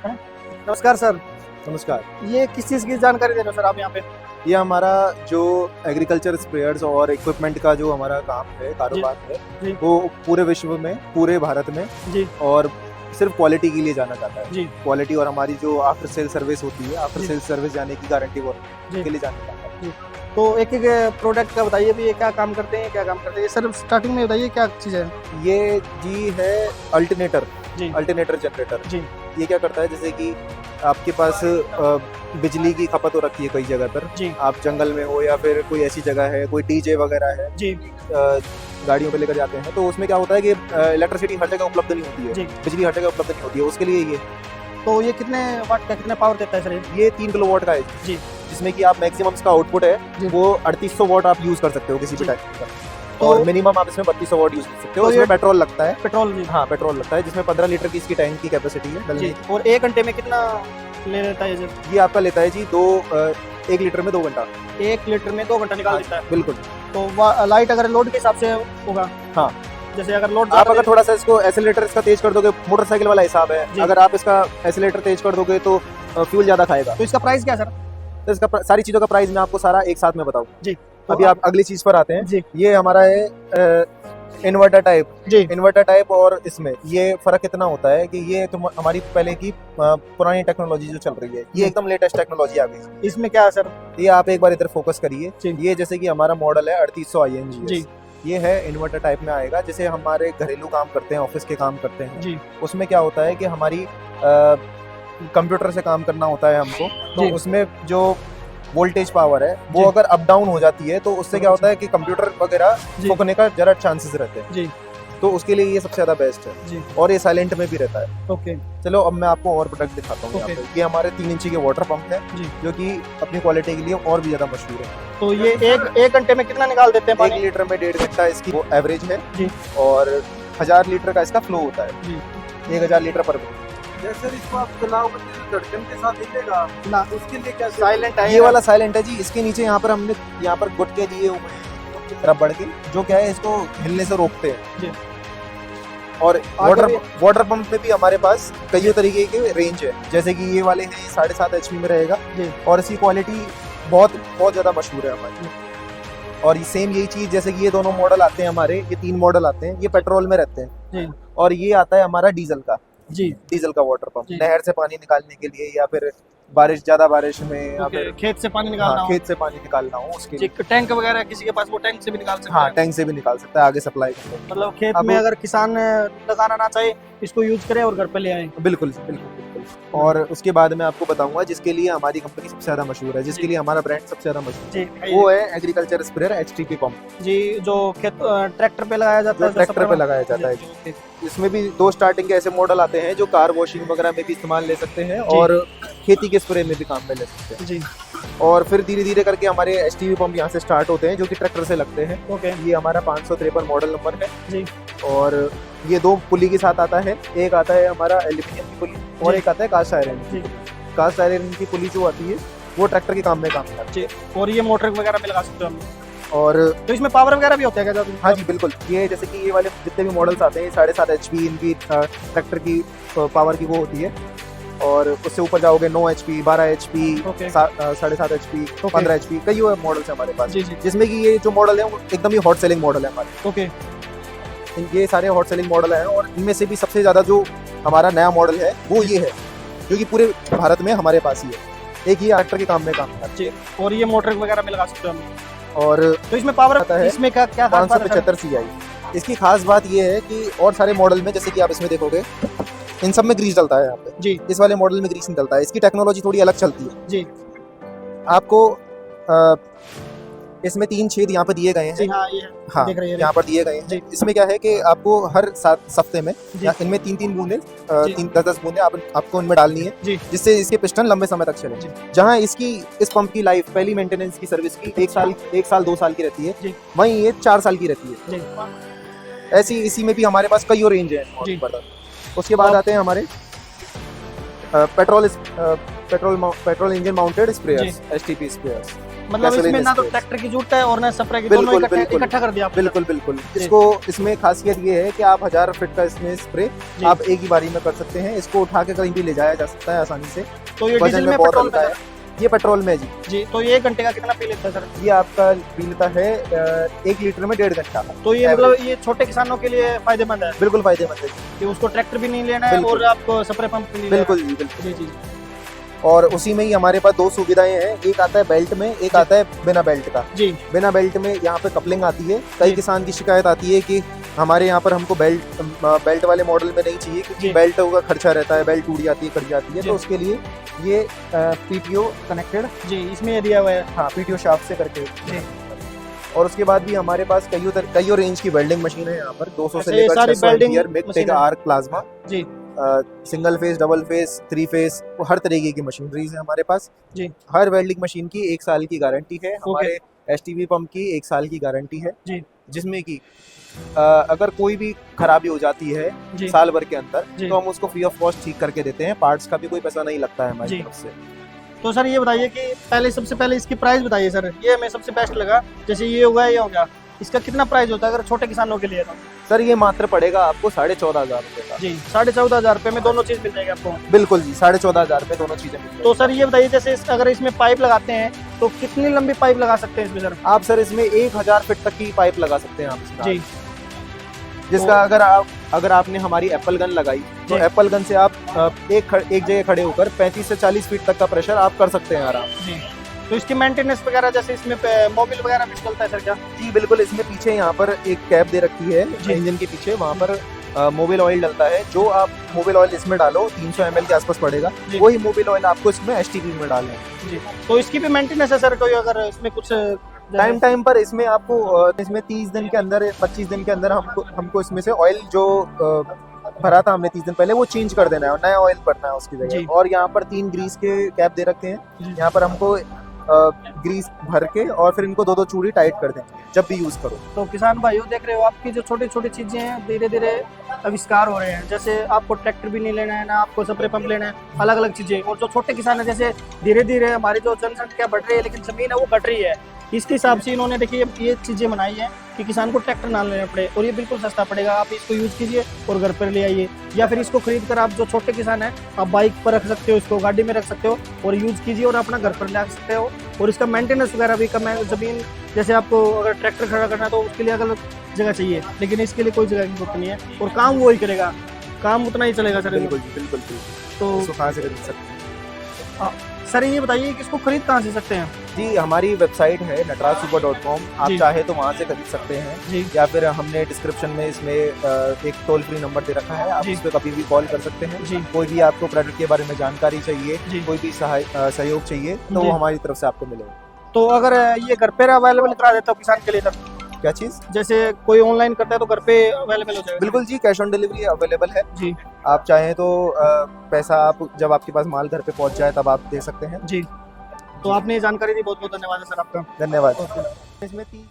नमस्कार सर, नमस्कार। ये किस चीज़ की जानकारी दे रहे हो सर आप यहाँ पे? ये हमारा जो एग्रीकल्चर स्प्रेयर्स और इक्विपमेंट का जो हमारा काम है, कारोबार जी। है, वो पूरे विश्व में, पूरे भारत में जी, और सिर्फ क्वालिटी के लिए जाना जाता है। जी, क्वालिटी और हमारी जो आफ्टर सेल सर्विस होती है, आफ्टर जी। सेल सर्विस जाने की गारंटी वो जी। के लिए जाना जाता है। तो एक-एक प्रोडक्ट का बताइए भी ये क्या काम करते हैं, क्या काम करते हैं? ये सर स्टार्टिंग में बताइए क्या चीज़ है? ये जी है अल्टरनेटर जी, जनरेटर। जी, ये क्या करता है, जैसे कि आपके पास बिजली की खपत हो रखी है कई जगह पर, जी, आप जंगल में हो या फिर कोई ऐसी जगह है, कोई डीजे वगैरह है, जी, गाड़ियों पे लेकर जाते हैं, तो उसमें क्या होता है कि इलेक्ट्रिसिटी हर जगह उपलब्ध नहीं होती है, जी। बिजली हर जगह उपलब्ध नहीं होती है, उसके लिए तो ये कितने वाट का कितने पावर देता है सर ये? ये 3 किलोवाट का है, जी, जिसमें कि आप मैक्सिमम इसका आउटपुट है जी। वो 3800 वाट आप यूज कर सकते हो किसी भी जी। टाइम पर, तो- और मिनिमम आप इसमें 3200 वाट यूज कर सकते हो। तो इसमें ये- पेट्रोल लगता है, पेट्रोल जी, हाँ पेट्रोल लगता है, जिसमें 15 लीटर की इसकी टैंक की कैपेसिटी है डलने जी। की। और 1 घंटे में कितना ले लेता है ये सर? ये आपका लेता है जी 1 लीटर में 2 घंटा। 1 लीटर में 2 घंटा निकाल देता है। बिल्कुल। तो लाइट अगर लोड के हिसाब से होगा? हाँ। जैसे अगर लोड आप अगर थोड़ा सा इसको एक्सीलरेटर इसका तेज कर दोगे, मोटरसाइकिल वाला हिसाब है, जी। अगर आप इसका एक्सीलरेटर तेज कर दोगे तो फ्यूल ज्यादा खाएगा। तो इसका प्राइस क्या है सर? तो इसका सारी चीजों का प्राइस मैं आपको सारा एक साथ में बताऊँ। जी। अभी आप अगली चीज पर आते हैं। जी, ये हमारा है इन्वर्टर टाइप। जी, इन्वर्टर टाइप और इसमें ये फर्क इतना होता है कि ये तो हमारी पहले की पुरानी टेक्नोलॉजी जो चल रही है, ये एकदम लेटेस्ट टेक्नोलॉजी आ गई। इसमें क्या है सर? ये आप एक बार इधर फोकस करिए। जी। ये जैसे कि हमारा मॉडल है 3800 ING। जी, ये है इन्वर्टर टाइप में आएगा, जैसे हमारे घरेलू काम करते हैं, ऑफिस के काम करते हैं, जी, उसमें क्या होता है कि हमारी कंप्यूटर से काम करना होता है हमको, तो जी। उसमें जो वोल्टेज पावर है वो जी। अगर अप डाउन हो जाती है तो उससे क्या होता है कि कंप्यूटर वगैरह जी। फूकने का जरा चांसेस रहते हैं, जी, तो उसके लिए ये सबसे ज्यादा बेस्ट है। जी। और ये साइलेंट में भी रहता है। ओके, चलो अब मैं आपको और प्रोडक्ट दिखाता हूँ। यहाँ ओके। पे ये हमारे 3 इंची के वाटर पंप है, जी। जो कि अपनी क्वालिटी के लिए और भी ज्यादा मशहूर है। तो ये एक घंटे में कितना निकाल देते हैं 1 पानी? लीटर में 1.5 घंटा इसकी वो एवरेज है, जी। और 1000 लीटर का इसका फ्लो होता है, जी। 1000 लीटर पर मिनट। जैसे इसको आप चलाओ धड़कन के साथ निकलेगा ना उसके लिए क्या साइलेंट है ये वाला साइलेंट है जी। इसके नीचे यहाँ पर हमने यहाँ पर गुटके दिए हुए हैं रबड़ के, जो क्या है इसको हिलने से रोकते हैं। जी। और आगे वाटर पंप में भी हमारे पास कई तरीके के रेंज है, जैसे कि ये वाले हैं 7.5 HP में रहेगा, जी। और इसकी क्वालिटी बहुत बहुत ज्यादा मशहूर है हमारी। और ये सेम यही चीज, जैसे कि ये दोनों मॉडल आते हैं हमारे, ये 3 मॉडल आते हैं, ये पेट्रोल में रहते हैं, जी, और ये आता है हमारा डीजल का। जी। डीजल का वाटर पंप जी। नहर से पानी निकालने के लिए, या फिर ज्यादा बारिश में, या ओके, फिर खेत से पानी निकालना हाँ, हो। खेत से पानी निकालना हो उसके जी, लिए। टैंक वगैरह किसी के पास वो टैंक से भी निकाल सकते हाँ, हैं। टैंक से भी निकाल सकता है आगे सप्लाई करने के मतलब खेत अब- में अगर किसान लगाना ना चाहे इसको यूज करे और घर पे ले आए। लिए। बिल्कुल बिल्कुल बिल्कुल। और उसके बाद मैं आपको बताऊंगा जिसके लिए हमारी कंपनी सबसे ज्यादा मशहूर है, जिसके जी। लिए हमारा ब्रांड सबसे ज्यादा मशहूर जी, है, वो है एग्रीकल्चर स्प्रेयर HTP पंप, जी, जो खेत ट्रैक्टर पे लगाया जाता जो है, ट्रैक्टर पे लगाया जाता है। जी, ओके, इसमें भी 2 स्टार्टिंग के ऐसे मॉडल आते हैं जो कार वॉशिंग वगैरह में भी इस्तेमाल ले सकते हैं, जी। और खेती के स्प्रे में भी काम में ले सकते हैं। जी, और फिर धीरे धीरे करके हमारे HTP पंप यहाँ से स्टार्ट होते हैं, जो कि ट्रैक्टर से लगते हैं। ओके, ये हमारा 553 मॉडल नंबर है। जी, और ये 2 पुली के साथ आता है, एक आता है हमारा एल्यूमिनियम की पुली, और जी। एक आता है कास्ट आयरन की। जी, कास्ट आयरन की पुली जो आती है वो ट्रैक्टर के काम में काम करती जी। और ये मोटर वगैरह में लगा सकते हो हम। है। और तो इसमें पावर वगैरह भी होता है क्या? हाँ जी बिल्कुल, ये जैसे कि ये वाले जितने भी मॉडल्स आते हैं 7.5 HP इनकी ट्रैक्टर की पावर की वो होती है, और उससे ऊपर जाओगे 9 HP, 12 HP, okay. 7.5 HP, 15 HP, कई मॉडल्स हैं हमारे पास, जी, जी, जिसमें कि ये जो मॉडल है वो एकदम ही हॉट सेलिंग मॉडल है हमारे। ओके, ये सारे हॉट सेलिंग मॉडल हैं, और इनमें से भी सबसे ज़्यादा जो हमारा नया मॉडल है वो ये है, जो कि पूरे भारत में हमारे पास ही है। एक ही ट्रैक्टर के काम में काम करता जी। और ये मोटर वगैरह में लगा सकते हो हम। है। और तो इसमें पावर आता है इसमें क्या क्या खास बात है सर? 575 CI। इसकी खास बात ये है कि और सारे मॉडल में, जैसे कि आप इसमें देखोगे, इन सब में ग्रीस डलता है यहाँ पे, जी, इस वाले मॉडल में ग्रीस नहीं डलता है। इसकी टेक्नोलॉजी थोड़ी अलग चलती है। जी, आपको इसमें 3 छेद यहाँ पे दिए गए जी, हैं। हाँ, ये हाँ, देख रहे हैं। यहाँ पर दिए गए जी। हैं। इसमें क्या है कि आपको हर 7 हफ्ते में जी। इनमें 3-3 बूंदे, जी। 10-10 बूंदे आपको उनमें डालनी है, जी, जिससे इसके पिस्टन लंबे समय तक चले। जी। जहाँ इस पंप की लाइफ पहली मेंटेनेंस की सर्विस की 1 साल 2 साल की रहती है, जी। वहीं ये 4 साल की रहती है। जी, ऐसी इसी में भी हमारे पास कई और रेंज है। जी। उसके बाद आते हैं हमारे petrol engine mounted sprayers, HTP sprayers. मतलब इसमें gasoline ना तो space। ट्रैक्टर की जरूरत है और ना स्प्रे की, बिल्कुल, दोनों बिल्कुल। इकट्ठा कर दिया आपने। बिल्कुल बिल्कुल इसको इसमें खासियत ये है कि आप 1000 फीट का इसमें स्प्रे जी। आप एक ही बारी में कर सकते हैं। इसको उठा के कहीं भी ले जाया जा सकता है आसानी से। तो ये वजन डीजल में बहुत पेट्रोल हल्का में है। ये पेट्रोल में है जी। जी, तो ये 1 घंटे का कितना पी लेता है सर? ये आपका पी लेता है 1 लीटर में 1.5 घंटा। तो ये Average। मतलब ये छोटे किसानों के लिए फायदेमंद है बिल्कुल फायदेमंद है जी। कि उसको ट्रैक्टर भी नहीं लेना है बिल्कुल। और आपको स्प्रे पंप भी नहीं लेना बिल्कुल जी बिल्कुल। है। जी जी और उसी में ही हमारे पास 2 सुविधाएं हैं। एक आता है बेल्ट में, एक आता है बिना बेल्ट का। जी बिना बेल्ट में यहाँ पे कपलिंग आती है। कई जी। किसान की शिकायत आती है कि हमारे यहाँ पर हमको बेल्ट वाले मॉडल में नहीं चाहिए, क्योंकि जी। बेल्ट का खर्चा रहता है, बेल्ट टूट जाती है, कट जाती है। जी। तो उसके लिए ये पीटीओ कनेक्टेड, जी, इसमें ये दिया हुआ है। हाँ पीटीओ शाफ्ट से करके। जी। और उसके बाद भी हमारे पास कई रेंज की वेल्डिंग मशीन है यहाँ पर, 200 से अच्छा, ये लेकर सारी 600 welding ampere MIG machine tech है। आर्क प्लाज्मा, जी single phase, double phase, 3 phase, हर तरीके की मशीनरीज है हमारे पास। जी। हर वेल्डिंग मशीन की 1 साल की गारंटी है। हमारे एसटीवी पंप की 1 साल की गारंटी है, जी। जिसमें कि अगर कोई भी खराबी हो जाती है जी साल भर के अंदर, जी। तो हम उसको फ्री ऑफ कॉस्ट ठीक करके देते हैं। पार्ट्स का भी कोई पैसा नहीं लगता है हमारी जी। तरफ से। तो सर ये बताइए कि सबसे पहले इसकी प्राइस बताइए सर। ये हमें सबसे बेस्ट लगा, जैसे ये हो गया, इसका कितना प्राइस होता है अगर छोटे किसानों के लिए? तो सर ये मात्र पड़ेगा आपको 14,500 रुपये का। जी 14,500 रुपये में दोनों चीज़ मिल जाएगी आपको। बिल्कुल जी, 14,500 रुपये दोनों चीजें मिल जाएगी। तो सर ये बताइए, जैसे अगर इसमें पाइप लगाते हैं तो कितनी लंबी पाइप लगा सकते हैं इसमें सर? आप सर इसमें 1000 फीट तक की पाइप लगा सकते हैं आप इसमें। जी जिसका अगर आपने हमारी एप्पल गन लगाई, तो जी। एप्पल गन से आप एक जगह खड़े होकर 35 से 40 फीट तक का प्रेशर आप कर सकते हैं आराम। जी। तो इसकी मेंटेनेंस वगैरह, जैसे इसमें मोबिल वगैरह भी चलता है सर क्या? जी बिल्कुल। इसमें पीछे यहाँ पर एक कैप दे रखी है जी। इंजन के पीछे, वहाँ पर मोबिल ऑयल डलता है। जो आप मोबिल ऑयल इसमें डालो 300 ml के आसपास पड़ेगा, जी। वही मोबिल ऑयल आपको इसमें एसटीवी में डालना है। जी। तो इसकी भी मेंटेनेंस है सर कोई, अगर इसमें कुछ टाइम पर इसमें आपको इसमें 30 दिन के अंदर 25 दिन के अंदर हमको इसमें से ऑयल जो भरा था हमने 30 दिन पहले, वो चेंज कर देना है और नया ऑयल भरना है उसकी जी। जगह। और यहाँ पर 3 ग्रीस के कैप दे रखे हैं। जी। यहाँ पर हमको ग्रीस भर के और फिर इनको 2-2 चूड़ी टाइट कर देंगे जब भी यूज करो। तो किसान भाइयों देख रहे हो, आपकी जो छोटी छोटी चीजें हैं धीरे धीरे आविष्कार हो रहे हैं। जैसे आपको ट्रैक्टर भी नहीं लेना है, ना आपको स्प्रे पंप लेना है, अलग अलग चीजें। और जो छोटे किसान है, जैसे धीरे धीरे हमारी जो जनसंख्या बढ़ रही है लेकिन जमीन है वो घट रही है, इसके हिसाब से इन्होंने देखिए ये चीजें बनाई है कि किसान को ट्रैक्टर ना लेना पड़े और ये बिल्कुल सस्ता पड़ेगा। आप इसको यूज कीजिए और घर पर ले आइए, या फिर इसको खरीद कर आप जो छोटे किसान हैं आप बाइक पर रख सकते हो, इसको गाड़ी में रख सकते हो और यूज कीजिए और अपना घर पर ले आ सकते हो। और इसका मेंटेनेंस वगैरह भी कम है। जमीन जैसे आपको अगर ट्रैक्टर खड़ा करना है तो उसके लिए अलग जगह चाहिए, लेकिन इसके लिए कोई जगह की जरूरत नहीं है और काम वो ही करेगा, काम उतना ही चलेगा सर। बिल्कुल बिल्कुल। तो इसको कहाँ से खरीद सकते हैं? सर ये बताइए कि इसको खरीद कहाँ से सकते हैं? जी हमारी वेबसाइट है natrajsuper.com। आप जी। चाहे तो वहाँ से खरीद सकते हैं, जी या फिर हमने डिस्क्रिप्शन में इसमें एक टोल फ्री नंबर दे रखा है, आप जी। उस पर कभी भी कॉल कर सकते हैं। जी कोई भी आपको प्रोडक्ट के बारे में जानकारी चाहिए, जी। कोई भी सहयोग चाहिए, तो जी। वो हमारी तरफ से आपको मिलेगा। तो अगर ये घर पे अवेलेबल करा देता हूँ किसान के लिए, तब क्या चीज़? जैसे कोई ऑनलाइन करता है तो घर पे अवेलेबल हो जाएगा? बिल्कुल जी, कैश ऑन डिलीवरी अवेलेबल है। जी आप चाहें तो पैसा आप जब आपके पास माल घर पे पहुंच जाए तब आप दे सकते हैं। जी। तो आपने ये जानकारी दी, बहुत बहुत धन्यवाद है सर आपका। धन्यवाद। ओके। इसमें 30